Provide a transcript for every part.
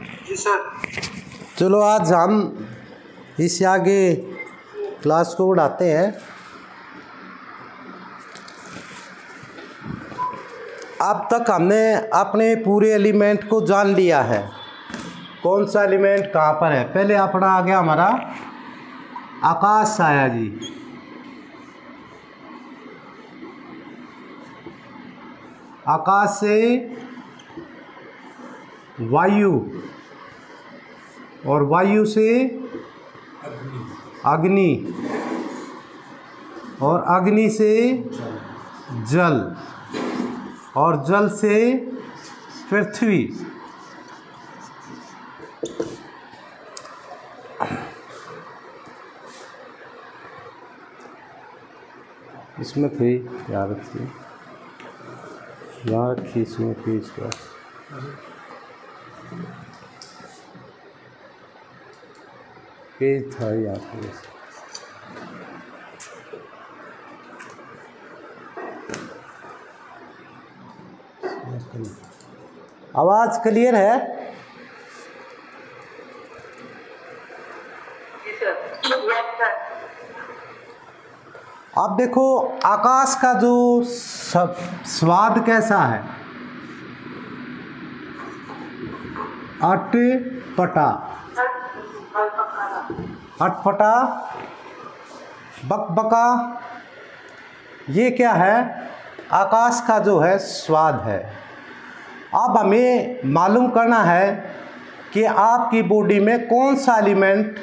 जी sir. चलो आज हम इससे आगे क्लास को बढ़ाते हैं। अब तक हमने अपने पूरे एलिमेंट को जान लिया है, कौन सा एलिमेंट कहाँ पर है। पहले अपना आ गया हमारा आकाश आया जी, आकाश से वायु और वायु से अग्नि और अग्नि से जल और जल से पृथ्वी। इसमें थे याद रखिए, याद रखिए इसमें पेज का पेज था यहाँ पे। आवाज़ क्लियर है? अब देखो आकाश का जो स्वाद कैसा है, अटपटा, अटपटा, बकबका, ये क्या है? आकाश का जो है स्वाद है। अब हमें मालूम करना है कि आपकी बॉडी में कौन सा एलिमेंट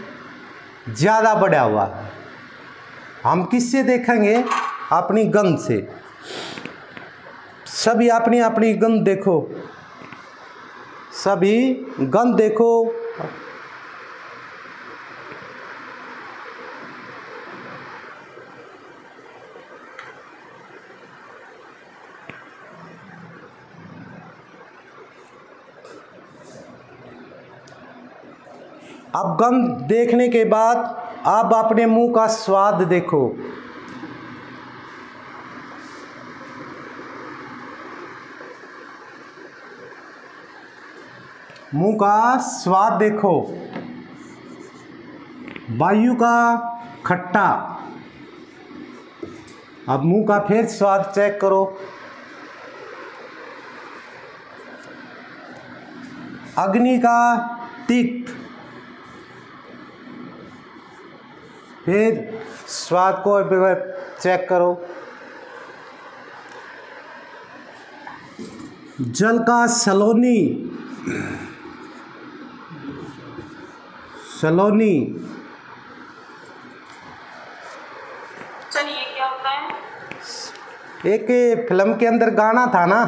ज़्यादा बढ़ा हुआ है। हम किससे देखेंगे? अपनी गंध से। सभी अपनी अपनी गंध देखो, सभी गंध देखो। अब गंध देखने के बाद आप अपने मुंह का स्वाद देखो। मुंह का स्वाद देखो। वायु का खट्टा। अब मुंह का फिर स्वाद चेक करो। अग्नि का तीक्त। फिर स्वाद को चेक करो। जल का सलोनी, सलोनी। चलिए क्या होता है? एक फिल्म के अंदर गाना था ना,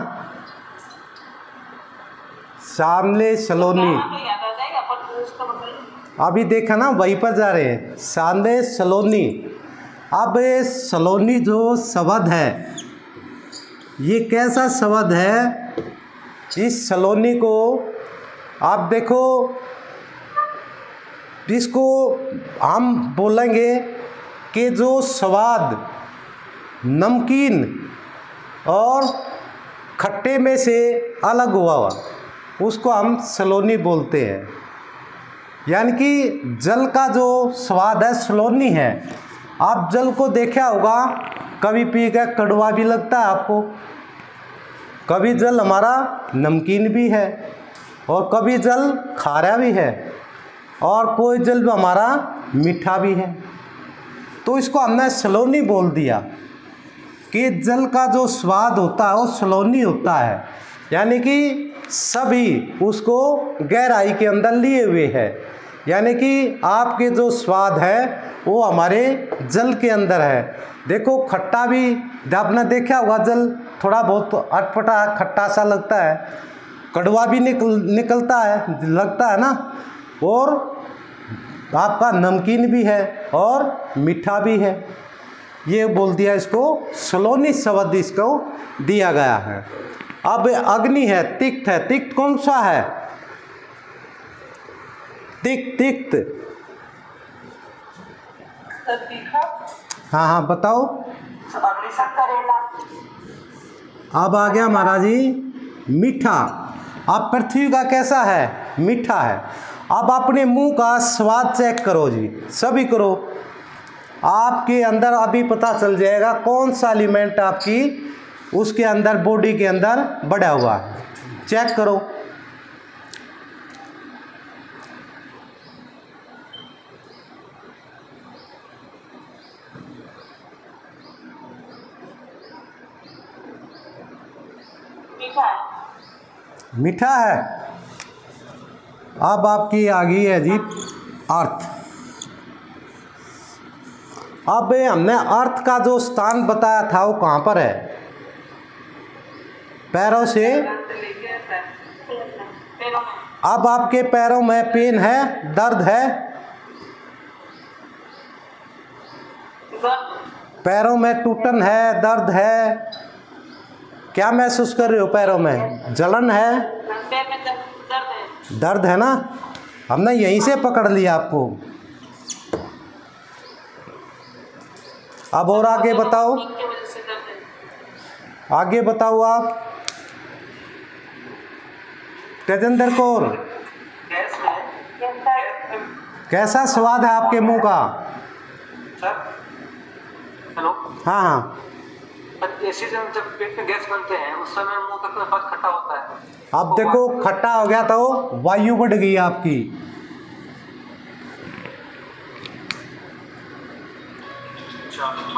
सामने सलोनी। अभी देखा ना, वहीं पर जा रहे हैं, सामने सलोनी। अब ये सलोनी जो शब्द है, ये कैसा शब्द है? इस सलोनी को आप देखो, इसको हम बोलेंगे कि जो स्वाद नमकीन और खट्टे में से अलग हुआ उसको हम सलोनी बोलते हैं। यानी कि जल का जो स्वाद है सलोनी है। आप जल को देखा होगा, कभी पी कर कड़वा भी लगता है आपको, कभी जल हमारा नमकीन भी है और कभी जल खारा भी है और कोई जल हमारा मीठा भी है। तो इसको हमने सलोनी बोल दिया कि जल का जो स्वाद होता है वो सलोनी होता है। यानी कि सभी उसको गहराई के अंदर लिए हुए है। यानी कि आपके जो स्वाद है वो हमारे जल के अंदर है। देखो खट्टा भी आपने देखा होगा, जल थोड़ा बहुत अटपटा खट्टा सा लगता है, कड़वा भी निकलता है, लगता है ना, और आपका नमकीन भी है और मीठा भी है। ये बोल दिया, इसको सलोनी शब्द इसको दिया गया है। अब अग्नि है, तिक्त है। तिक्त कौन सा है? तिक्त, तिक्त। हाँ हाँ बताओ। अब आ गया महाराज जी मीठा। अब पृथ्वी का कैसा है, मीठा है। अब अपने मुंह का स्वाद चेक करो जी, सभी करो। आपके अंदर अभी पता चल जाएगा कौन सा एलिमेंट आपकी उसके अंदर बॉडी के अंदर बढ़ा हुआ है। चेक करो। मीठा है। अब आपकी आ गई है जी अर्थ। अब हमने अर्थ का जो स्थान बताया था वो कहाँ पर है, पैरों से। अब आपके पैरों में पेन है, दर्द है, पैरों में टूटन है, दर्द है, क्या महसूस कर रहे हो पैरों में, जलन है, दर्द है ना। हमने यहीं से पकड़ लिया आपको। अब और आगे बताओ, आगे बताओ आप तेजेंद्र कौर, कैसा स्वाद है आपके मुंह का? हेलो। हाँ हाँ। ऐसे जब पेट में गैस बनते हैं उस समय मुंह का स्वाद खट्टा होता है। अब देखो खट्टा हो गया तो वायु बढ़ गई आपकी।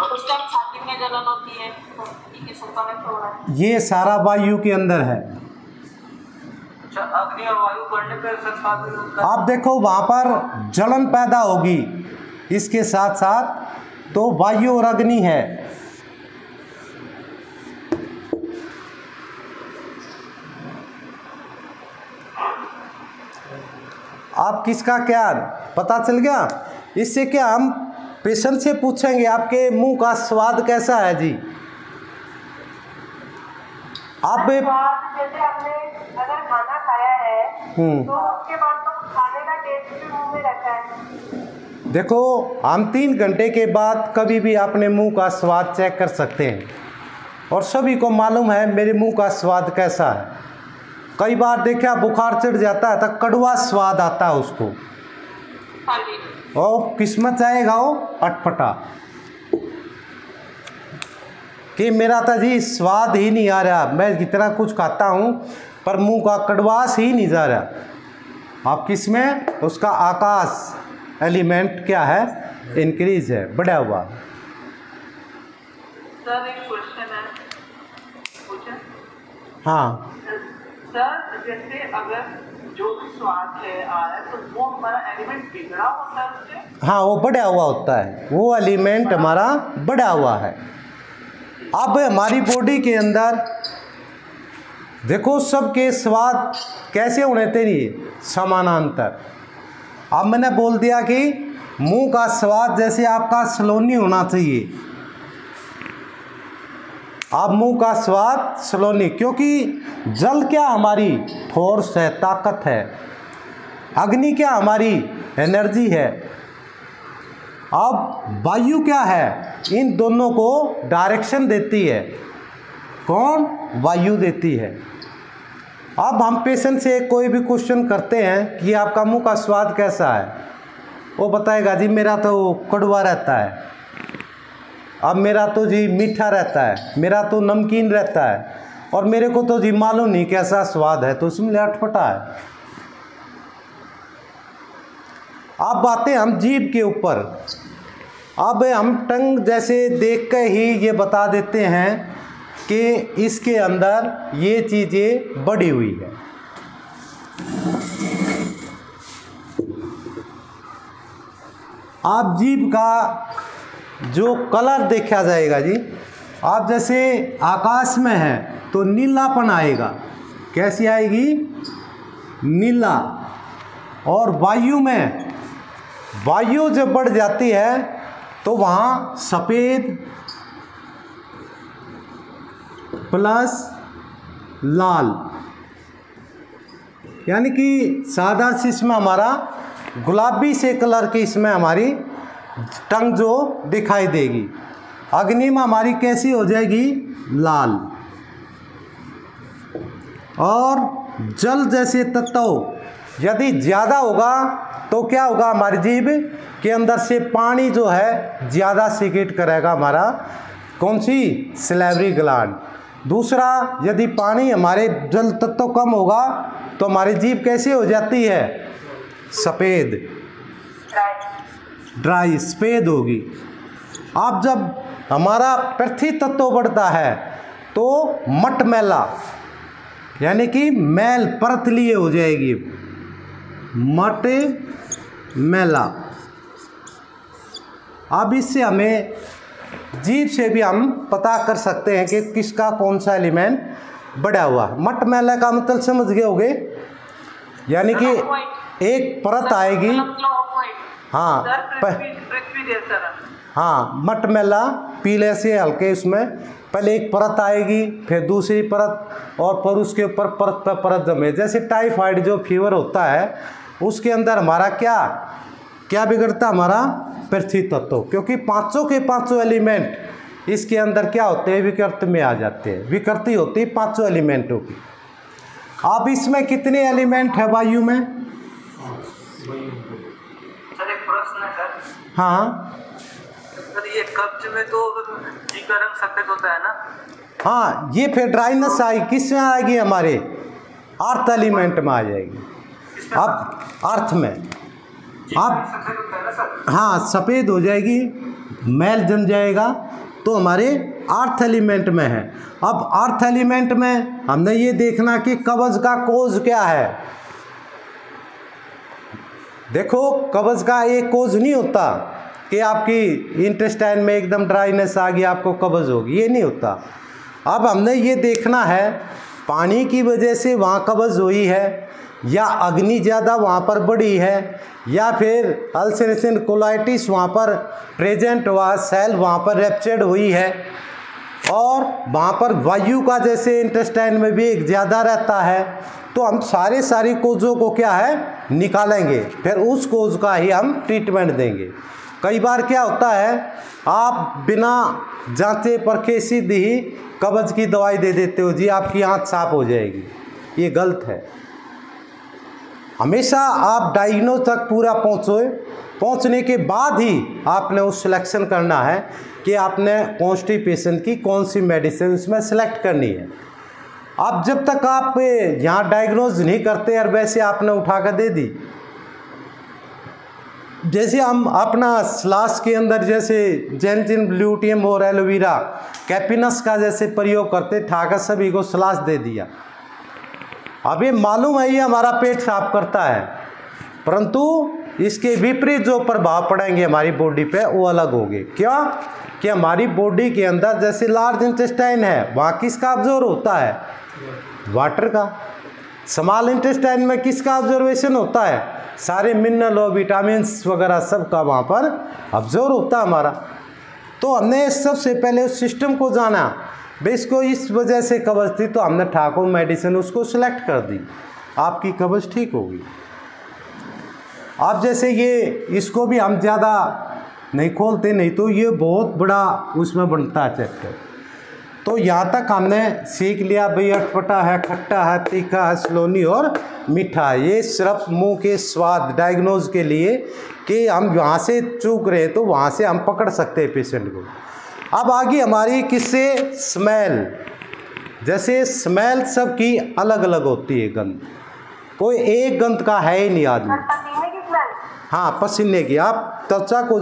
उस टाइम छाती में जलन होती है, ये सारा वायु के अंदर है। अच्छा, अग्नि और वायु बढ़ने पर स्वाद। आप देखो वहां पर जलन पैदा होगी, इसके साथ साथ तो वायु और अग्नि है। आप किसका क्या पता चल गया? इससे क्या हम पेशेंट से पूछेंगे आपके मुंह का स्वाद कैसा है जी। आप जैसे आपने अगर खाना खाया है तो उसके बाद तो खाने का टेस्ट भी मुंह में रहता है। देखो हम 3 घंटे के बाद कभी भी अपने मुंह का स्वाद चेक कर सकते हैं और सभी को मालूम है मेरे मुंह का स्वाद कैसा है। कई बार देखा बुखार चढ़ जाता है तो कड़वा स्वाद आता है उसको, और किस्मत चाहेगा वो अटपटा कि मेरा तो जी स्वाद ही नहीं आ रहा, मैं जितना कुछ खाता हूँ पर मुंह का कड़वास ही नहीं जा रहा। आप किसमें उसका आकाश एलिमेंट क्या है, इंक्रीज है, बढ़ा हुआ। सर एक क्वेश्चन है, पूछें? हाँ सर जैसे अगर जो भी स्वाद है आ रहा है तो वो हमारा एलिमेंट बिगड़ा होता है उससे? हाँ वो बढ़ा हुआ होता है, वो एलिमेंट हमारा बढ़ा हुआ है। अब हमारी बॉडी के अंदर देखो सबके स्वाद कैसे होने चाहिए, समानांतर। अब मैंने बोल दिया कि मुंह का स्वाद जैसे आपका सलोनी होना चाहिए। अब मुंह का स्वाद सलोनी, क्योंकि जल क्या हमारी फोर्स है, ताकत है, अग्नि क्या हमारी एनर्जी है, अब वायु क्या है, इन दोनों को डायरेक्शन देती है। कौन? वायु देती है। अब हम पेशेंट से कोई भी क्वेश्चन करते हैं कि आपका मुंह का स्वाद कैसा है, वो बताएगा जी मेरा तो कड़वा रहता है, अब मेरा तो जी मीठा रहता है, मेरा तो नमकीन रहता है, और मेरे को तो जी मालूम नहीं कैसा स्वाद है, तो उसमें अटपटा है। अब बातें हम जीभ के ऊपर। अब हम टंग जैसे देख कर ही ये बता देते हैं कि इसके अंदर ये चीज़ें बढ़ी हुई है। आप जीभ का जो कलर देखा जाएगा जी, आप जैसे आकाश में है तो नीलापन आएगा, कैसी आएगी? नीला। और वायु में, वायु जब बढ़ जाती है तो वहाँ सफ़ेद प्लस लाल, यानी कि सादा सी इसमें हमारा गुलाबी से कलर की इसमें हमारी टंग जो दिखाई देगी। अग्नि में हमारी कैसी हो जाएगी? लाल। और जल जैसे तत्व यदि ज़्यादा होगा तो क्या होगा, हमारी जीभ के अंदर से पानी जो है ज़्यादा सीक्रेट करेगा हमारा कौन सी, सैलिवरी ग्लैंड। दूसरा, यदि पानी हमारे जल तत्व कम होगा तो हमारी जीभ कैसे हो जाती है, सफ़ेद, ड्राई, सफ़ेद होगी। अब जब हमारा पृथ्वी तत्व बढ़ता है तो मटमैला यानी कि मैल परत लिए हो जाएगी, मटमैला। अब इससे हमें जीभ से भी हम पता कर सकते हैं कि किसका कौन सा एलिमेंट बढ़ा हुआ। मटमैला का मतलब समझ गए होगे, यानी कि एक परत आएगी। हाँ हाँ, मटमैला पीले से हल्के, उसमें पहले एक परत आएगी, फिर दूसरी परत, और फिर उसके ऊपर परत पर परत जमे। जैसे टाइफाइड जो फीवर होता है उसके अंदर हमारा क्या क्या बिगड़ता, हमारा पृथ्वी तत्व, क्योंकि पांचों के पांचों एलिमेंट इसके अंदर क्या होते हैं, विकृति में आ जाते हैं। विकृति होती है पांचों एलिमेंटों की। अब इसमें कितने एलिमेंट है वायु में? सर एक प्रश्न है सर। हाँ सर ये कब्ज में तो जी का रंग सफेद होता है ना? हाँ, ये फिर ड्राइनेस आई, किस में आएगी, हमारे अर्थ एलिमेंट में आ जाएगी। अब अर्थ में अब सफेद होता है ना सर? हाँ, सफ़ेद हो जाएगी, मैल जम जाएगा, तो हमारे अर्थ एलिमेंट में है। अब अर्थ एलिमेंट में हमने ये देखना कि कब्ज का कोज क्या है। देखो, कब्ज का एक कोज नहीं होता कि आपकी इंटेस्टाइन में एकदम ड्राइनेस आ गई आपको कब्ज होगी, ये नहीं होता। अब हमने ये देखना है पानी की वजह से वहाँ कब्ज हुई है, या अग्नि ज़्यादा वहाँ पर बढ़ी है, या फिर अल्सरेशन कोलाइटिस वहाँ पर प्रेजेंट हुआ, सेल वहाँ पर रैप्चर्ड हुई है, और वहाँ पर वायु का जैसे इंटेस्टाइन में भी एक ज़्यादा रहता है। तो हम सारी कोजों को क्या है निकालेंगे, फिर उस कोज का ही हम ट्रीटमेंट देंगे। कई बार क्या होता है, आप बिना जांचे परखे सीधी ही कब्ज की दवाई दे देते हो, जी आपकी आँख साफ हो जाएगी, ये गलत है। हमेशा आप डायग्नोज तक पूरा पहुँचने के बाद ही आपने उस सिलेक्शन करना है कि आपने कॉन्स्टिपेशन की कौन सी मेडिसिन इसमें सेलेक्ट करनी है। अब जब तक आप यहाँ डायग्नोज नहीं करते और वैसे आपने उठा कर दे दी, जैसे हम अपना सलास के अंदर जैसे जेंजिन ल्यूटियम और एलोवेरा कैपिनस का जैसे प्रयोग करते, ठाकर सभी को सलास दे दिया। अब ये मालूम है ये हमारा पेट साफ करता है, परंतु इसके विपरीत जो प्रभाव पड़ेंगे हमारी बॉडी पे वो अलग होंगे। क्या कि हमारी बॉडी के अंदर जैसे लार्ज इंटेस्टाइन है, वहाँ किसका ऑब्जर्व होता है, वाटर का। स्मॉल इंटेस्टाइन में किसका ऑब्जर्वेशन होता है, सारे मिनरल और विटामिन्स वगैरह सब का वहाँ पर ऑब्जर्व होता है हमारा। तो हमने सबसे पहले उस सिस्टम को जाना, भाई इसको इस वजह से कब्ज थी, तो हमने ठाकुर मेडिसिन उसको सिलेक्ट कर दी, आपकी कब्ज ठीक होगी। अब जैसे ये इसको भी हम ज़्यादा नहीं खोलते, नहीं तो ये बहुत बड़ा उसमें बनता है चैप्टर। तो यहाँ तक हमने सीख लिया भाई अटपटा है, खट्टा है, तीखा है, सलोनी और मीठा है। ये सिर्फ मुंह के स्वाद डायग्नोज के लिए कि हम वहाँ से चूक रहे तो वहाँ से हम पकड़ सकते हैं पेशेंट को। अब आगे हमारी किससे, स्मेल। जैसे स्मेल सबकी अलग अलग होती है, गंध कोई एक गंध का है ही नहीं आदमी। पसीने की स्मेल? हाँ, पसीने की। आप त्वचा को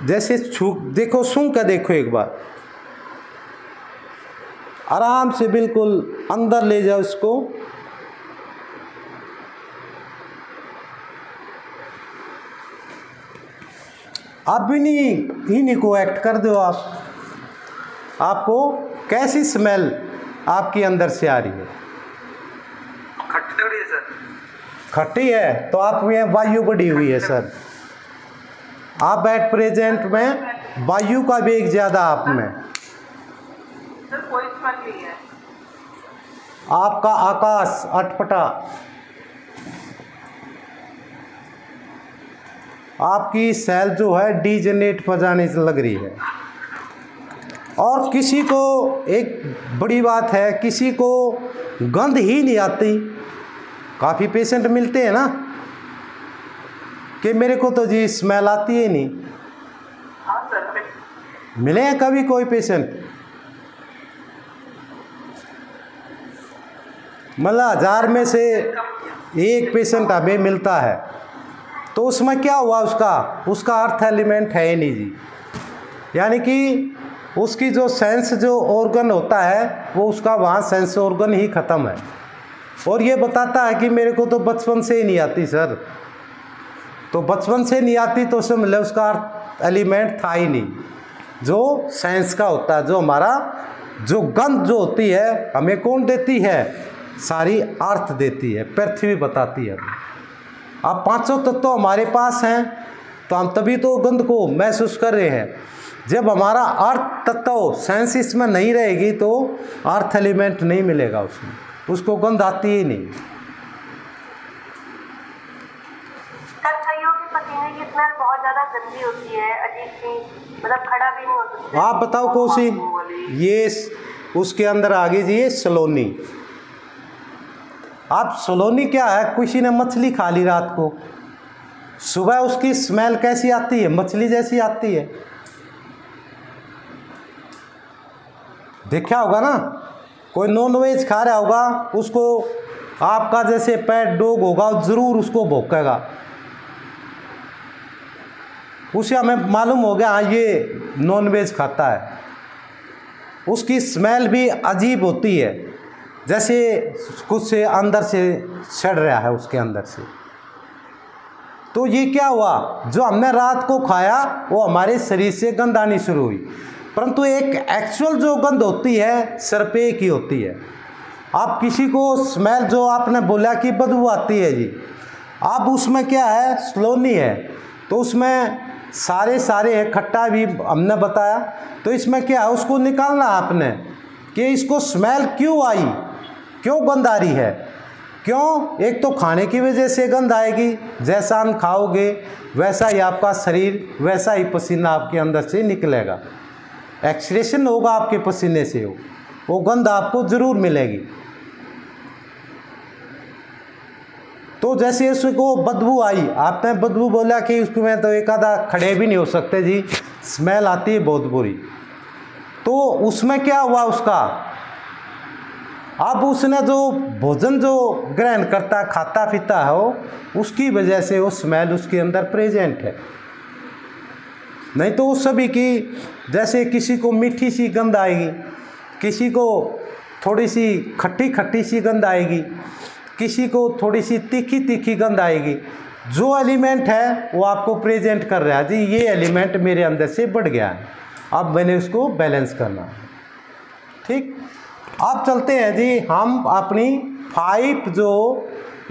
जैसे छू देखो, सूंघ कर देखो एक बार, आराम से बिल्कुल अंदर ले जाओ इसको, आप भी नहीं को एक्ट कर दो। आपको कैसी स्मेल आपकी अंदर से आ रही है? खट्टी है सर। खट्टी है तो आप में वायु बढ़ी हुई है सर। आप एट प्रेजेंट में वायु का वेग ज़्यादा आप में। सर कोई स्मेल नहीं है। आपका आकाश अटपटा, आपकी सेल जो है डीजेनेट पर जाने से लग रही है। और किसी को एक बड़ी बात है, किसी को गंध ही नहीं आती। काफ़ी पेशेंट मिलते हैं ना कि मेरे को तो जी स्मेल आती है नहीं। हाँ सर, मिले हैं कभी कोई पेशेंट? मतलब 1000 में से एक पेशेंट हमें मिलता है, तो उसमें क्या हुआ, उसका अर्थ एलिमेंट है ही नहीं जी। यानी कि उसकी जो सेंस जो ऑर्गन होता है वो उसका वहाँ सेंस ऑर्गन ही ख़त्म है। और ये बताता है कि मेरे को तो बचपन से ही नहीं आती सर। तो बचपन से नहीं आती तो उसमें मतलब उसका अर्थ एलिमेंट था ही नहीं, जो सेंस का होता है। जो हमारा जो गंध जो होती है हमें कौन देती है? सारी अर्थ देती है, पृथ्वी बताती है। अब 500 तत्व हमारे पास हैं तो हम तभी तो गंध को महसूस कर रहे हैं। जब हमारा अर्थ तत्व सेंस इसमें नहीं रहेगी तो अर्थ एलिमेंट नहीं मिलेगा उसमें, उसको गंध आती ही नहीं। कईयों के पसीने की स्मेल बहुत ज्यादा गंदी होती है, अजीब सी, मतलब खड़ा भी नहीं हो सकता। आप बताओ कौसी? ये उसके अंदर आ गई जी, ये सलोनी। आप सलोनी क्या है? किसी ने मछली खा ली रात को, सुबह उसकी स्मेल कैसी आती है? मछली जैसी आती है। देखा होगा ना, कोई नॉन वेज खा रहा होगा, उसको आपका जैसे पेट डॉग होगा ज़रूर उसको भौंकेगा। उसे हमें मालूम हो गया हाँ ये नॉन वेज खाता है। उसकी स्मेल भी अजीब होती है, जैसे कुछ से अंदर से सड़ रहा है उसके अंदर से। तो ये क्या हुआ, जो हमने रात को खाया वो हमारे शरीर से गंध आनी शुरू हुई, परंतु एक एक्चुअल जो गंध होती है सिर्फ एक ही होती है। आप किसी को स्मेल जो आपने बोला कि बदबू आती है जी, अब उसमें क्या है, सलोनी है, तो उसमें सारे है, खट्टा भी हमने बताया। तो इसमें क्या है, उसको निकालना आपने कि इसको स्मेल क्यों आई, क्यों गंध आ रही है, क्यों? एक तो खाने की वजह से गंध आएगी, जैसा हम खाओगे वैसा ही आपका शरीर, वैसा ही पसीना आपके अंदर से निकलेगा, एक्सक्रीशन होगा आपके पसीने से, वो गंध आपको ज़रूर मिलेगी। तो जैसे उसको बदबू आई, आपने बदबू बोला कि उसमें तो एक आधा खड़े भी नहीं हो सकते जी, स्मेल आती है बहुत बुरी। तो उसमें क्या हुआ उसका, अब उसने जो भोजन जो ग्रहण करता खाता पीता है उसकी वजह से वो स्मेल उसके अंदर प्रेजेंट है। नहीं तो उस सभी की, जैसे किसी को मीठी सी गंध आएगी, किसी को थोड़ी सी खट्टी सी गंध आएगी, किसी को थोड़ी सी तीखी गंध आएगी। जो एलिमेंट है वो आपको प्रेजेंट कर रहा है जी, ये एलिमेंट मेरे अंदर से बढ़ गया है, अब मैंने उसको बैलेंस करना है। ठीक, अब चलते हैं जी हम अपनी 5 जो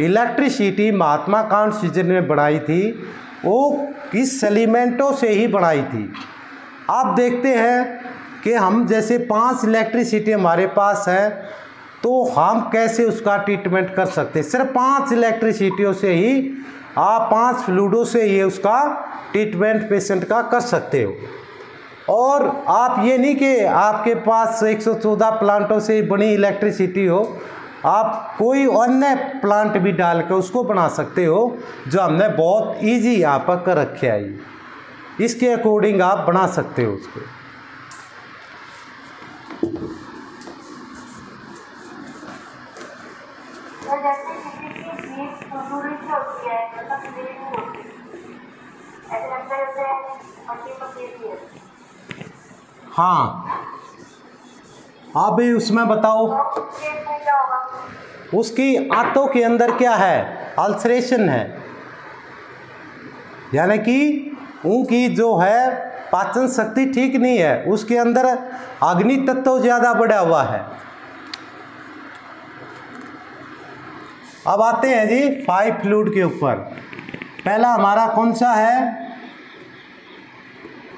इलेक्ट्रिसिटी महात्मा कांट सीजन में बनाई थी वो किस एलिमेंटों से ही बनाई थी। आप देखते हैं कि हम जैसे 5 इलेक्ट्रिसिटी हमारे पास है तो हम कैसे उसका ट्रीटमेंट कर सकते हैं। सिर्फ 5 इलेक्ट्रिसिटियों से ही आप 5 फ्लूइडों से ही उसका ट्रीटमेंट पेशेंट का कर सकते हो। और आप ये नहीं कि आपके पास 114 प्लांटों से बनी इलेक्ट्रिसिटी हो, आप कोई अन्य प्लांट भी डाल के उसको बना सकते हो, जो हमने बहुत इजी यहाँ पर कर रखे है। इसके अकॉर्डिंग आप बना सकते हो उसको। जैसे किसी की नींद जरूरी से होती है, मतलब नींद नहीं होती, ऐसे लगता है जैसे पकी है। हाँ, आप भी उसमें बताओ तो उस केस में क्या होगा? उसकी आंतों के अंदर क्या है, अल्सरेशन है, यानी कि उनकी जो है पाचन शक्ति ठीक नहीं है, उसके अंदर अग्नि तत्व ज़्यादा बढ़ा हुआ है। अब आते हैं जी 5 फ्लूइड के ऊपर। पहला हमारा कौन सा है,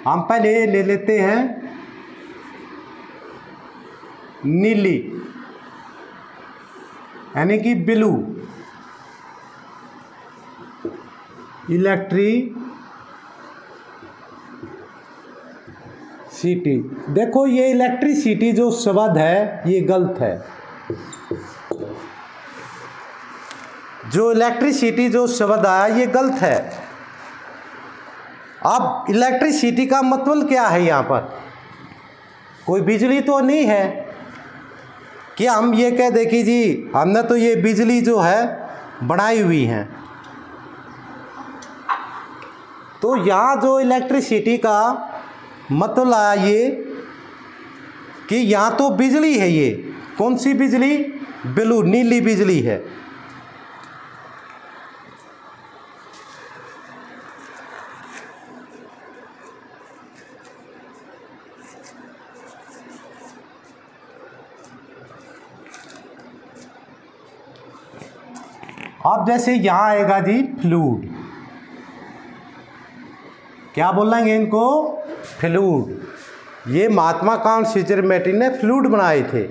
हम पहले ले लेते हैं नीली, यानी कि ब्लू इलेक्ट्रिसिटी। देखो ये इलेक्ट्रिसिटी जो शब्द है ये गलत है। जो इलेक्ट्रिसिटी जो शब्द आया ये गलत है। अब इलेक्ट्रिसिटी का मतलब क्या है? यहाँ पर कोई बिजली तो नहीं है कि हम ये कह दें कि जी हमने तो ये बिजली जो है बनाई हुई है। तो यहाँ जो इलेक्ट्रिसिटी का मतलब आया ये कि यहाँ तो बिजली है, ये कौन सी बिजली? ब्लू, नीली बिजली है। अब जैसे यहाँ आएगा जी फ्लूइड, क्या बोलेंगे इनको? फ्लूइड। ये महात्मा कांट सिजरमैटी ने फ्लूइड बनाए थे,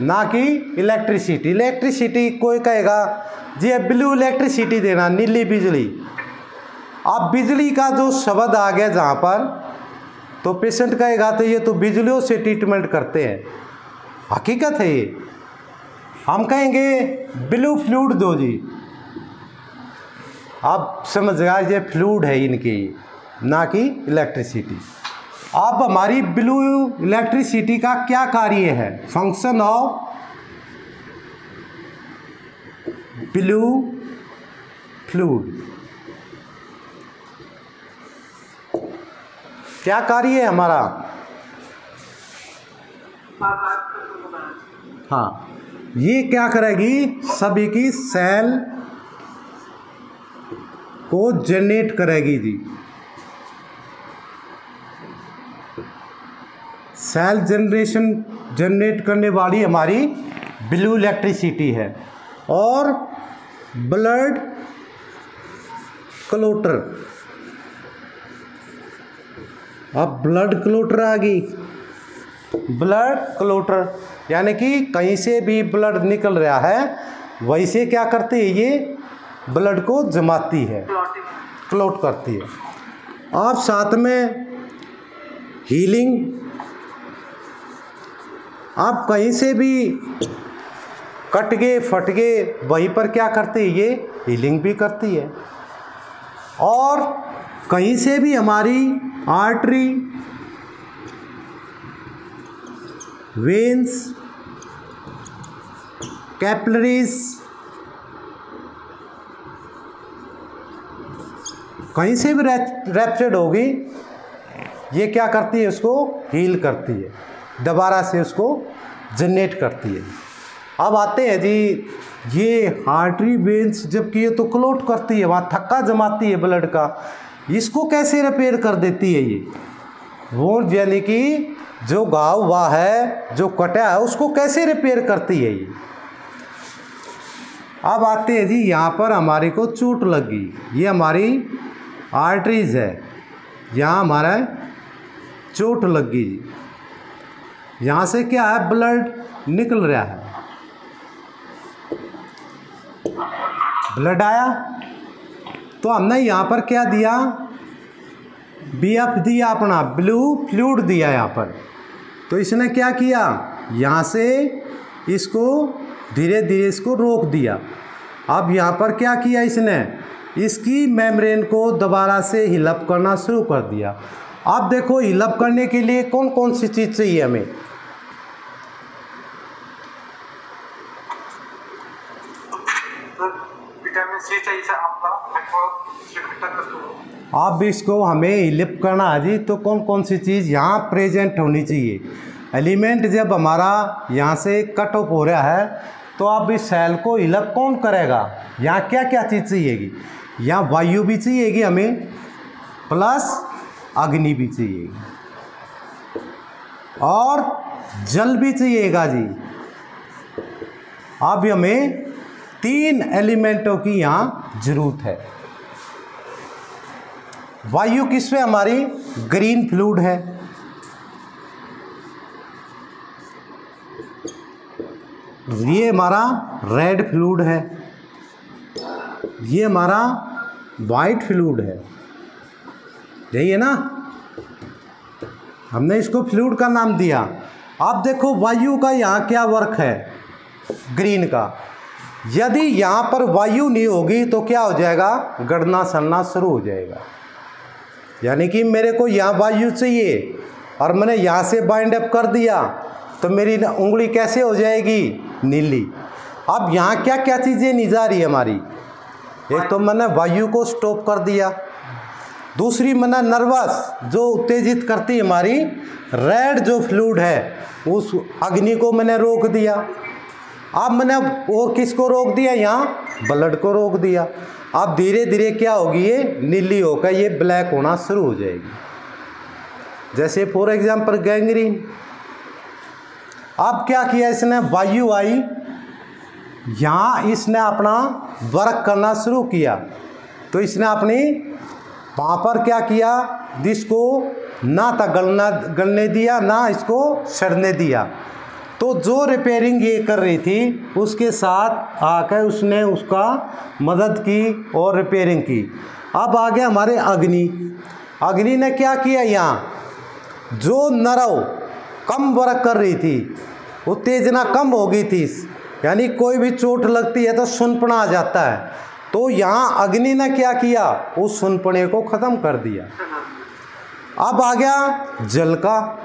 ना कि इलेक्ट्रिसिटी। इलेक्ट्रिसिटी कोई कहेगा जी ब्लू इलेक्ट्रिसिटी देना, नीली बिजली। अब बिजली का जो शब्द आ गया जहाँ पर, तो पेशेंट कहेगा तो ये तो बिजलियों से ट्रीटमेंट करते हैं। हकीकत है ये। हम कहेंगे ब्लू फ्लूइड दो जी, आप समझ गया ये फ्लूइड है इनके, ना कि इलेक्ट्रिसिटी। अब हमारी ब्लू इलेक्ट्रिसिटी का क्या कार्य है? फंक्शन ऑफ ब्लू फ्लूइड, क्या कार्य है हमारा? हाँ, ये क्या करेगी? सभी की सेल को जनरेट करेगी जी। सेल जनरेट करने वाली हमारी ब्लू इलेक्ट्रिसिटी है। और ब्लड क्लोटर, अब ब्लड क्लोटर आ गई। ब्लड क्लोटर यानी कि कहीं से भी ब्लड निकल रहा है, वैसे क्या करती है? ये ब्लड को जमाती है, क्लोट करती है। और साथ में हीलिंग, आप कहीं से भी कट गए फट गए, वहीं पर क्या करती है? ये हीलिंग भी करती है। और कहीं से भी हमारी आर्टरी, वेन्स, कैपिलरीज कहीं से भी रैप्चर्ड होगी, ये क्या करती है? उसको हील करती है, दोबारा से उसको जनरेट करती है। अब आते हैं जी, ये आर्टरी वेन्स जबकि ये तो क्लोट करती है, वहाँ थक्का जमाती है ब्लड का, इसको कैसे रिपेयर कर देती है? ये वो यानी कि जो घाव हुआ है, जो कटा है, उसको कैसे रिपेयर करती है ये? अब आते हैं जी, यहाँ पर हमारे को चोट लग गई, ये हमारी आर्टरीज है, यहाँ हमारा चोट लग गई जी, यहाँ से क्या है? ब्लड निकल रहा है, ब्लड आया तो हमने यहाँ पर क्या दिया? BF दिया, अपना ब्लू फ्लूइड दिया यहाँ पर। तो इसने क्या किया? यहाँ से इसको धीरे धीरे इसको रोक दिया। अब यहाँ पर क्या किया इसने? इसकी मेम्ब्रेन को दोबारा से हिलअप करना शुरू कर दिया। अब देखो, हिलअप करने के लिए कौन कौन सी चीज़ चाहिए हमें? विटामिन सी चाहिए सर, अब इसको हमें हिलअप करना है जी, तो कौन कौन सी चीज़ यहाँ प्रेजेंट होनी चाहिए? एलिमेंट जब हमारा यहाँ से कट ऑफ हो रहा है, तो अब इस सेल को हिलअप कौन करेगा? यहाँ क्या क्या चीज़ चाहिएगी? यहाँ वायु भी चाहिएगी हमें, प्लस अग्नि भी चाहिएगी, और जल भी चाहिएगा जी। अब हमें 3 एलिमेंटों की यहाँ जरूरत है। वायु किसमें? हमारी ग्रीन फ्लूइड है, ये हमारा रेड फ्लूइड है, ये हमारा वाइट फ्लूइड है, यही है ना? हमने इसको फ्लूइड का नाम दिया। अब देखो वायु का यहाँ क्या वर्क है? ग्रीन का, यदि यहाँ पर वायु नहीं होगी तो क्या हो जाएगा, गड़ना सड़ना शुरू हो जाएगा। यानी कि मेरे को यहाँ वायु चाहिए और मैंने यहाँ से बाइंड अप कर दिया तो मेरी उंगली कैसे हो जाएगी, नीली। अब यहाँ क्या क्या चीज़ें नहीं जा रही हमारी, एक तो मैंने वायु को स्टॉप कर दिया, दूसरी मैंने नर्वस जो उत्तेजित करती है हमारी रेड जो फ्लूइड है उस अग्नि को मैंने रोक दिया। अब मैंने और किसको रोक दिया, यहाँ ब्लड को रोक दिया। अब धीरे धीरे क्या होगी, ये नीली होकर ये ब्लैक होना शुरू हो जाएगी। जैसे फॉर एग्जांपल गैंग्रीन। अब क्या किया इसने, वायु आई, यहाँ इसने अपना वर्क करना शुरू किया तो इसने अपनी वहाँ पर क्या किया, जिसको ना तो गलने दिया ना इसको सड़ने दिया। तो जो रिपेयरिंग ये कर रही थी उसके साथ आकर उसने उसका मदद की और रिपेयरिंग की। अब आ गया हमारे अग्नि। अग्नि ने क्या किया, यहाँ जो नरव कम वर्क कर रही थी, उत्तेजना कम हो गई थी, यानी कोई भी चोट लगती है तो सुनपना आ जाता है, तो यहाँ अग्नि ने क्या किया, उस सुनपने को ख़त्म कर दिया। अब आ गया जल का।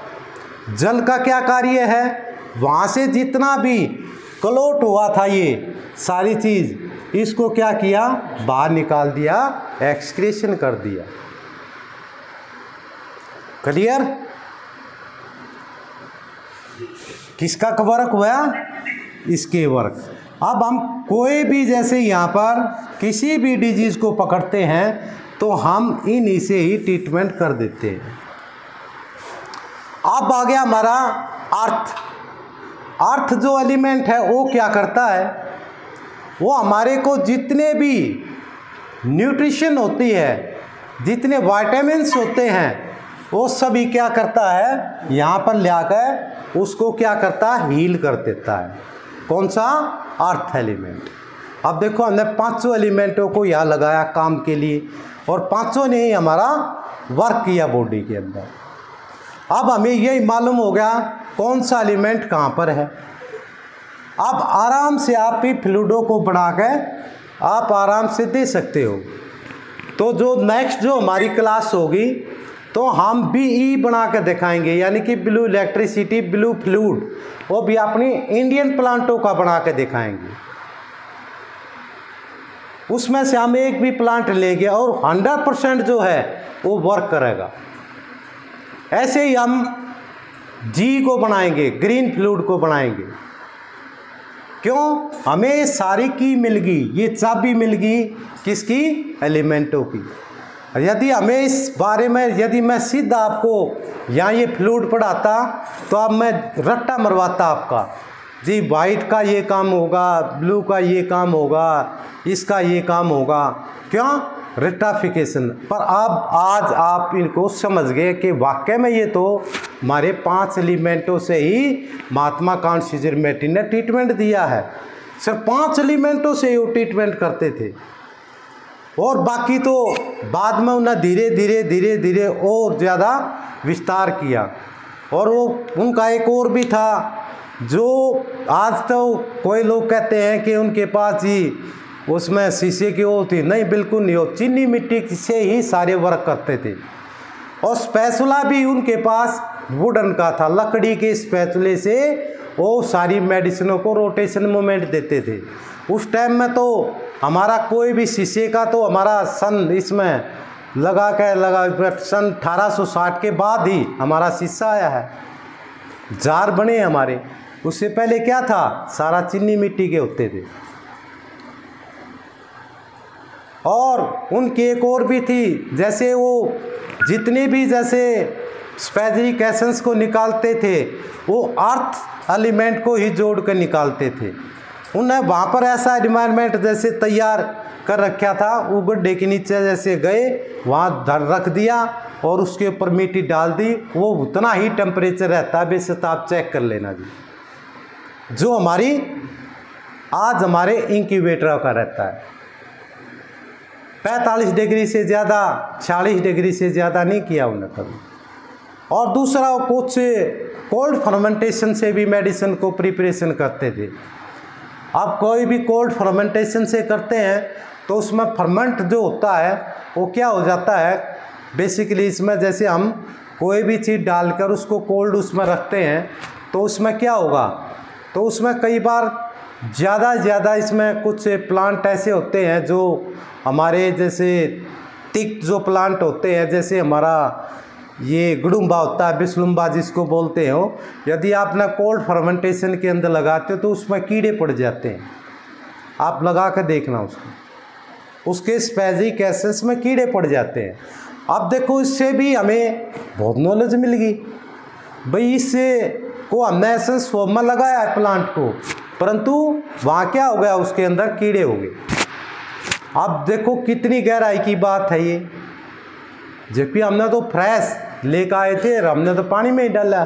जल का क्या कार्य है, वहाँ से जितना भी क्लोट हुआ था ये सारी चीज़, इसको क्या किया, बाहर निकाल दिया, एक्सक्रीशन कर दिया। क्लियर? किसका वर्क हुआ, इसके वर्क। अब हम कोई भी जैसे यहाँ पर किसी भी डिजीज़ को पकड़ते हैं तो हम इन्हीं से ही ट्रीटमेंट कर देते हैं। अब आ गया हमारा अर्थ। अर्थ जो एलिमेंट है वो क्या करता है, वो हमारे को जितने भी न्यूट्रिशन होती है, जितने विटामिन्स होते हैं, वो सभी क्या करता है, यहाँ पर लाकर उसको क्या करता है, हील कर देता है। कौन सा, अर्थ एलिमेंट। अब देखो हमने पांचों एलिमेंटों को यहाँ लगाया काम के लिए और पांचों ने ही हमारा वर्क किया बॉडी के अंदर। अब हमें यही मालूम हो गया कौन सा एलिमेंट कहाँ पर है। अब आराम से आप भी फ्लूइडों को बना के आप आराम से दे सकते हो। तो जो नेक्स्ट जो हमारी क्लास होगी तो हम BE बना के दिखाएंगे, यानी कि ब्लू इलेक्ट्रिसिटी, ब्लू फ्लूइड, वो भी अपनी इंडियन प्लांटों का बना के दिखाएंगे। उसमें से हम एक भी प्लांट लेंगे और 100% जो है वो वर्क करेगा। ऐसे ही हम G को बनाएंगे, ग्रीन फ्लूइड को बनाएंगे। क्यों, हमें सारी की मिल गई, ये चाबी मिल गई किसकी, एलिमेंटों की। यदि हमें इस बारे में, यदि मैं सीधा आपको यहाँ ये फ्लूइड पढ़ाता तो अब मैं रट्टा मरवाता आपका, जी वाइट का ये काम होगा, ब्लू का ये काम होगा, इसका ये काम होगा। क्यों, रेक्टिफिकेशन। पर अब आज आप इनको समझ गए कि वाकई में ये तो हमारे 5 एलिमेंटों से ही महात्मा कांट सीजर मेटी ने ट्रीटमेंट दिया है। सिर्फ 5 एलिमेंटों से ही वो ट्रीटमेंट करते थे और बाकी तो बाद में उन्हें धीरे धीरे धीरे धीरे और ज़्यादा विस्तार किया। और वो उनका एक और भी था जो आज तो कोई लोग कहते हैं कि उनके पास ही उसमें शीशे की वो थी, नहीं बिल्कुल नहीं, हो चीनी मिट्टी से ही सारे वर्क करते थे। और स्पैचुला भी उनके पास वुडन का था, लकड़ी के स्पैचुले से वो सारी मेडिसिनों को रोटेशन मूवमेंट देते थे। उस टाइम में तो हमारा कोई भी शीशे का तो हमारा सन इसमें लगा सन 1860 के बाद ही हमारा शीशा आया है, जार बने हमारे। उससे पहले क्या था, सारा चीनी मिट्टी के होते थे। और उनकी एक और भी थी, जैसे वो जितने भी जैसे स्पेजरिक एसेंस को निकालते थे वो अर्थ एलिमेंट को ही जोड़ कर निकालते थे। उन्हें वहाँ पर ऐसा एनवायरनमेंट जैसे तैयार कर रखा था, वो गड्ढे के नीचे जैसे गए वहाँ धर रख दिया और उसके ऊपर मिट्टी डाल दी, वो उतना ही टेम्परेचर रहता है, बेशक आप चेक कर लेना जी, जो हमारी आज हमारे इंक्यूबेटर का रहता है। 45 डिग्री से ज़्यादा, 40 डिग्री से ज़्यादा नहीं किया उन्हें कभी। और दूसरा कुछ कोल्ड फर्मेंटेशन से भी मेडिसिन को प्रिपरेशन करते थे। आप कोई भी कोल्ड फर्मेंटेशन से करते हैं तो उसमें फर्मेंट जो होता है वो क्या हो जाता है, बेसिकली इसमें जैसे हम कोई भी चीज़ डालकर उसको कोल्ड उसमें रखते हैं तो उसमें क्या होगा, तो उसमें कई बार ज़्यादा इसमें कुछ प्लांट ऐसे होते हैं जो हमारे जैसे तिक्त जो प्लांट होते हैं, जैसे हमारा ये गुडुम्बा होता है, बिस्लुम्बा जिसको बोलते हो, यदि आप ना कोल्ड फर्मेंटेशन के अंदर लगाते हो तो उसमें कीड़े पड़ जाते हैं। आप लगा कर देखना उसको, उसके स्पेजिक एसेंस में कीड़े पड़ जाते हैं। अब देखो इससे भी हमें बहुत नॉलेज मिल गई भाई, इससे को हमने एसेंस फॉर्म में लगाया है प्लांट को, परंतु वहाँ क्या हो गया, उसके अंदर कीड़े हो गए। अब देखो कितनी गहराई की बात है ये, जबकि हमने तो फ्रेश लेकर आए थे, हमने तो पानी में ही डाला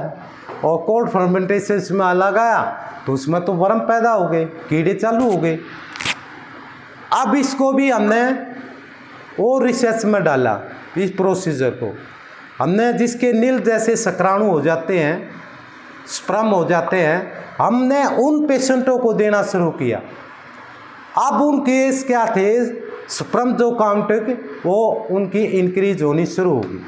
और कोल्ड फर्मेंटेशन में लगाया तो उसमें तो वर्म पैदा हो गए, कीड़े चालू हो गए। अब इसको भी हमने और रिसर्च में डाला, इस प्रोसीजर को हमने, जिसके नील जैसे शुक्राणु हो जाते हैं, स्पर्म हो जाते हैं, हमने उन पेशेंटों को देना शुरू किया। अब उन केस क्या थे, स्पर्म जो काउंट वो उनकी इंक्रीज होनी शुरू होगी।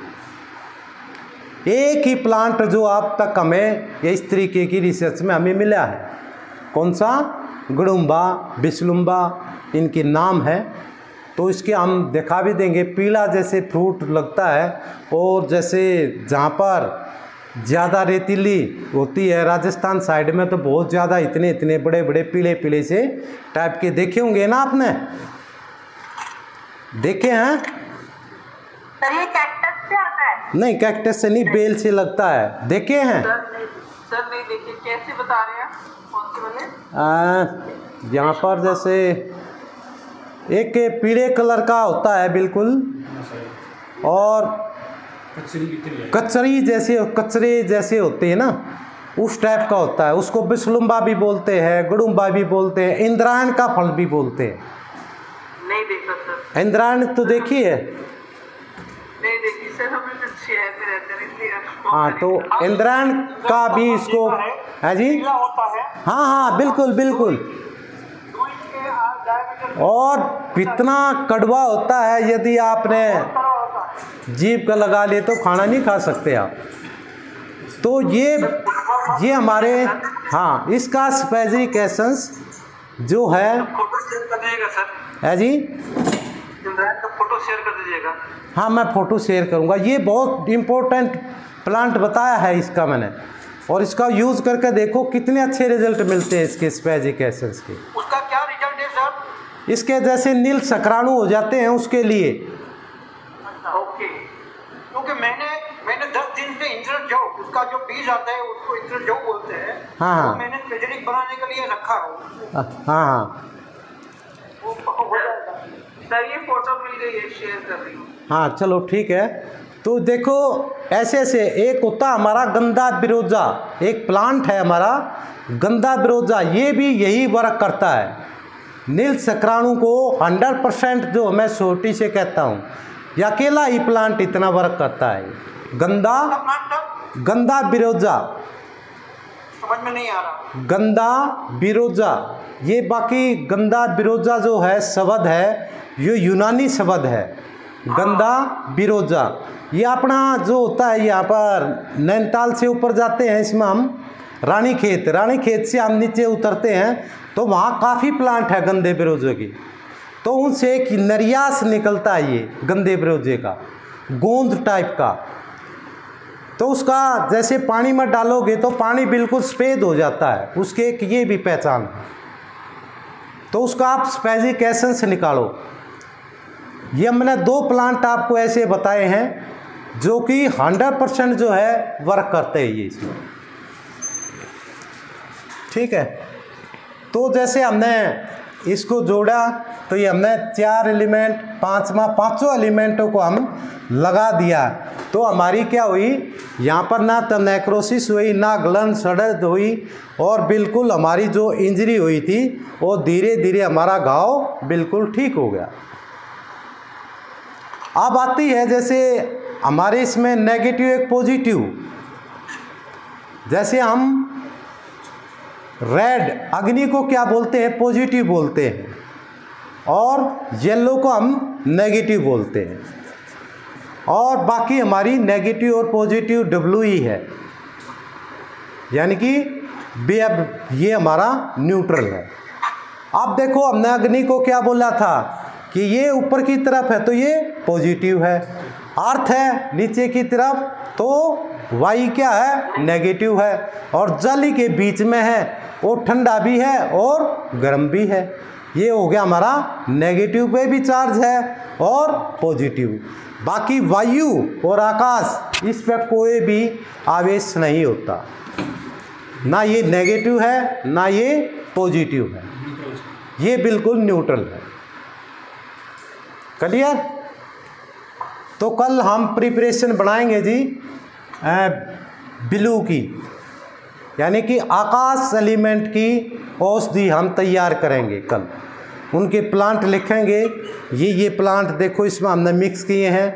एक ही प्लांट जो अब तक हमें इस तरीके की रिसर्च में हमें मिला है, कौन सा, गुडुम्बा, बिस्लुम्बा इनके नाम है। तो इसके हम दिखा भी देंगे, पीला जैसे फ्रूट लगता है, और जैसे जहाँ पर ज़्यादा रेतीली होती है, राजस्थान साइड में तो बहुत ज़्यादा इतने बड़े बड़े पीले पीले से टाइप के देखे होंगे ना आपने, देखे हैं? सर ये कैक्टस से आता है? नहीं, कैक्टस से नहीं, बेल से लगता है, देखे हैं? सर नहीं देखे, कैसे बता रहे हैं, कौन से वाले? यहाँ पर जैसे एक पीले कलर का होता है बिल्कुल, और कचरी जैसे, कचरे जैसे होते हैं ना, उस टाइप का होता है। उसको बिस्लुम्बा भी बोलते हैं, गुडुम्बा भी बोलते हैं, इंद्रायण का फल भी बोलते हैं। नहीं देखा सर। इंद्रायण तो देखी है? नहीं देखी सर, हम शहर में रहते हैं इसलिए। हाँ, तो इंद्रायण का भी इसको है जी, हाँ बिल्कुल बिल्कुल, और कितना कड़वा होता है, यदि आपने जीभ का लगा लिए तो खाना नहीं खा सकते आप। तो ये हमारे, हाँ, इसका स्पेजिक एसेंस जो है है जी, फोटो शेयर कर दीजिएगा। हाँ, मैं फ़ोटो शेयर करूँगा। ये बहुत इम्पोर्टेंट प्लांट बताया है इसका मैंने, और इसका यूज़ करके देखो कितने अच्छे रिजल्ट मिलते हैं इसके स्पेजिक एसेंस के। उसका क्या रिजल्ट है सर? इसके जैसे नील शुक्राणु हो जाते हैं उसके लिए। ओके, क्योंकि मैंने 10 दिन से इंद्रजौ, उसका जो बीज आता है उसको इंद्रजौ बोलते हैं। हाँ, तो मैंने सर्जरी बनाने के लिए रखा है। हाँ, सर ये फोटो मिल गई है, शेयर कर रही हूँ। हाँ, चलो ठीक है। तो देखो ऐसे एक होता हमारा गंदा बिरोजा, एक प्लांट है हमारा गंदा बिरोजा, ये भी यही वर्क करता है। नील शुक्राणु को 100% जो मैं सोटी से कहता हूँ, ये अकेला ही प्लांट इतना वर्क करता है। गंदा बिरोजा, समझ में नहीं आ रहा। गंदा बिरोजा, ये बाकी गंदा बिरोजा जो है शब्द है, ये यूनानी शब्द है, गंदा बिरोजा। ये अपना जो होता है, यहाँ पर नैनीताल से ऊपर जाते हैं, इसमें हम रानी खेत से हम नीचे उतरते हैं तो वहाँ काफ़ी प्लांट है गंदे बिरोजे की। तो उनसे एक नरियास निकलता है ये गंदे बिरोजे का, गोंद टाइप का। तो उसका जैसे पानी में डालोगे तो पानी बिल्कुल सफ़ेद हो जाता है, उसके एक ये भी पहचान है। तो उसका आप स्पेजिक एसेंस निकालो। ये मैंने 2 प्लांट आपको ऐसे बताए हैं जो कि 100% जो है वर्क करते हैं ये इसमें, ठीक है। तो जैसे हमने इसको जोड़ा तो ये हमने 4 एलिमेंट, पाँचों एलिमेंटों को हम लगा दिया, तो हमारी क्या हुई, यहाँ पर ना तो नेक्रोसिस हुई, ना गलन सड़द हुई, और बिल्कुल हमारी जो इंजरी हुई थी वो धीरे धीरे हमारा घाव बिल्कुल ठीक हो गया। अब आती है जैसे हमारे इसमें नेगेटिव एक पॉजिटिव, जैसे हम रेड अग्नि को क्या बोलते हैं? पॉजिटिव बोलते हैं, और येलो को हम नेगेटिव बोलते हैं, और बाकी हमारी नेगेटिव और पॉजिटिव डब्ल्यू ही है, यानी कि ये हमारा न्यूट्रल है। अब देखो हमने अग्नि को क्या बोला था कि ये ऊपर की तरफ है तो ये पॉजिटिव है, अर्थ है नीचे की तरफ तो वायु क्या है? नेगेटिव है, और जल ही के बीच में है, वो ठंडा भी है और गर्म भी है। ये हो गया हमारा नेगेटिव पे भी चार्ज है और पॉजिटिव। बाकी वायु और आकाश इस पर कोई भी आवेश नहीं होता, ना ये नेगेटिव है ना ये पॉजिटिव है, ये बिल्कुल न्यूट्रल है। क्लियर? तो कल हम प्रिपरेशन बनाएंगे जी ब्लू की, यानी कि आकाश एलिमेंट की औषधि हम तैयार करेंगे कल, उनके प्लांट लिखेंगे। ये प्लांट देखो इसमें हमने मिक्स किए हैं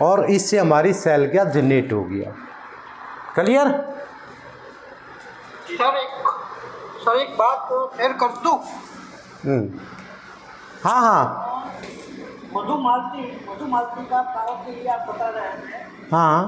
और इससे हमारी सेल क्या जनरेट हो गया। क्लियर? सर एक बात शेयर कर दूं? हाँ हाँ मधुमालती का पावर के लिए आप बता रहे हैं। हाँ